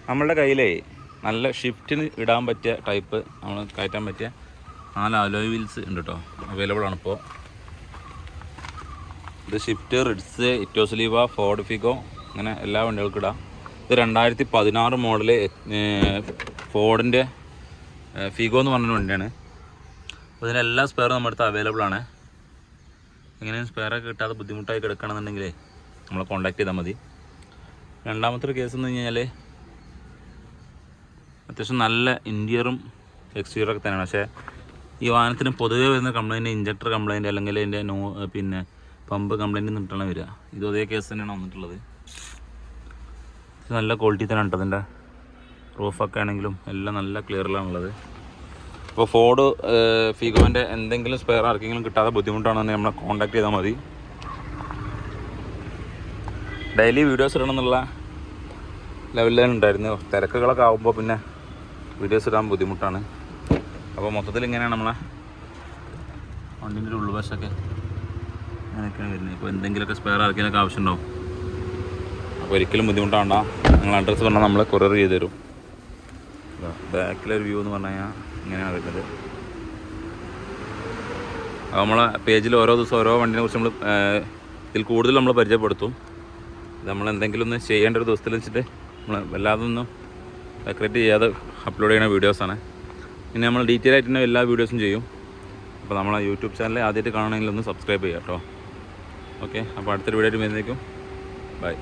നമ്മളുടെ കയ്യിലേ നല്ല ഷിഫ്റ്റിന് ഇടാൻ പറ്റിയ ടൈപ്പ് നമ്മൾ കയറ്റാൻ പറ്റിയ 4 അലോയ് വീൽസ് ഉണ്ട് കേട്ടോ, അവൈലബിൾ ആണിപ്പോൾ. ഇത് ഷിഫ്റ്റ്, റിഡ്സ്, ഇറ്റോസ്ലീവ, ഫോർഡ് ഫിഗോ, അങ്ങനെ എല്ലാ വണ്ടികൾക്കും ഇടാം. ഇത് 2016 മോഡല് ഫോർഡിൻ്റെ ഫിഗോ എന്ന് പറഞ്ഞൊരു വണ്ടിയാണ്. അപ്പോൾ ഇതിനെല്ലാ സ്പെയറും നമ്മുടെ അടുത്ത് അവൈലബിൾ ആണ്. എങ്ങനെയും സ്പെയറൊക്കെ കിട്ടാതെ ബുദ്ധിമുട്ടായി കിടക്കണമെന്നുണ്ടെങ്കിലേ നമ്മളെ കോൺടാക്ട് ചെയ്താൽ മതി. രണ്ടാമത്തെ ഒരു കേസ് എന്ന് കഴിഞ്ഞാൽ അത്യാവശ്യം നല്ല ഇൻറ്റീരിയറും എക്സ്റ്റീരിയറൊക്കെ തന്നെയാണ്. പക്ഷേ ഈ വാഹനത്തിന് പൊതുവേ വരുന്ന കംപ്ലയിൻറ്റ് ഇഞ്ചക്ടർ കംപ്ലയിൻറ്റ് അല്ലെങ്കിൽ അതിൻ്റെ പിന്നെ പമ്പ് കംപ്ലയിൻറ്റ് നിന്നിട്ടാണ് വരിക. ഇത് അതേ കേസ് തന്നെയാണ് വന്നിട്ടുള്ളത്. ഇത് നല്ല ക്വാളിറ്റി തന്നെയാണ് കേട്ടോ. അതിൻ്റെ റൂഫൊക്കെ ആണെങ്കിലും എല്ലാം നല്ല ക്ലിയറിലാണുള്ളത്. അപ്പോൾ ഫോർഡ് ഫിഗോൻ്റെ എന്തെങ്കിലും സ്പെയർ ആർക്കെങ്കിലും കിട്ടാതെ ബുദ്ധിമുട്ടാണെന്ന് നമ്മളെ കോൺടാക്ട് ചെയ്താൽ മതി. ഡെയിലി വീഡിയോസ് ഇടണം എന്നുള്ള ലെവലിലാണ് ഉണ്ടായിരുന്നു. തിരക്കുകളൊക്കെ ആകുമ്പോൾ പിന്നെ വീഡിയോസ് ഇടാൻ ബുദ്ധിമുട്ടാണ്. അപ്പോൾ മൊത്തത്തിൽ ഇങ്ങനെയാണ് നമ്മളെ വണ്ടിൻ്റെ ഒരു ഉൾവശമൊക്കെ അങ്ങനെയൊക്കെയാണ് വരുന്നത്. ഇപ്പോൾ എന്തെങ്കിലുമൊക്കെ സ്പെയർ ആർക്കെങ്കിലൊക്കെ ആവശ്യമുണ്ടാവും. അപ്പോൾ ഒരിക്കലും ബുദ്ധിമുട്ടാവണ്ട. നിങ്ങൾ അഡ്രസ്സ് പറഞ്ഞാൽ നമ്മൾ കൊറിയർ ചെയ്ത് തരും. ബാക്കിലൊരു വ്യൂ എന്ന് പറഞ്ഞു കഴിഞ്ഞാൽ ഇങ്ങനെയാണ് വരുന്നത്. അപ്പോൾ നമ്മളെ പേജിൽ ഓരോ ദിവസം ഓരോ വണ്ടിനെ കുറിച്ച് നമ്മൾ ഇതിൽ കൂടുതൽ നമ്മൾ പരിചയപ്പെടുത്തും. നമ്മൾ എന്തെങ്കിലും ഒന്ന് ചെയ്യേണ്ട ഒരു ദിവസത്തിൽ വെച്ചിട്ട് നമ്മൾ വല്ലാതെ ഒന്നും ഡെക്കറേറ്റ് ചെയ്യാതെ അപ്ലോഡ് ചെയ്യുന്ന വീഡിയോസാണ്. പിന്നെ നമ്മൾ ഡീറ്റെയിൽ ആയിട്ട് തന്നെ എല്ലാ വീഡിയോസും ചെയ്യും. അപ്പോൾ നമ്മളെ യൂട്യൂബ് ചാനൽ ആദ്യമായിട്ട് കാണണമെങ്കിൽ ഒന്ന് സബ്സ്ക്രൈബ് ചെയ്യാം കേട്ടോ. ഓക്കെ, അപ്പോൾ അടുത്തൊരു വീഡിയോ ആയിട്ട് വരുന്നേക്കും. ബൈ.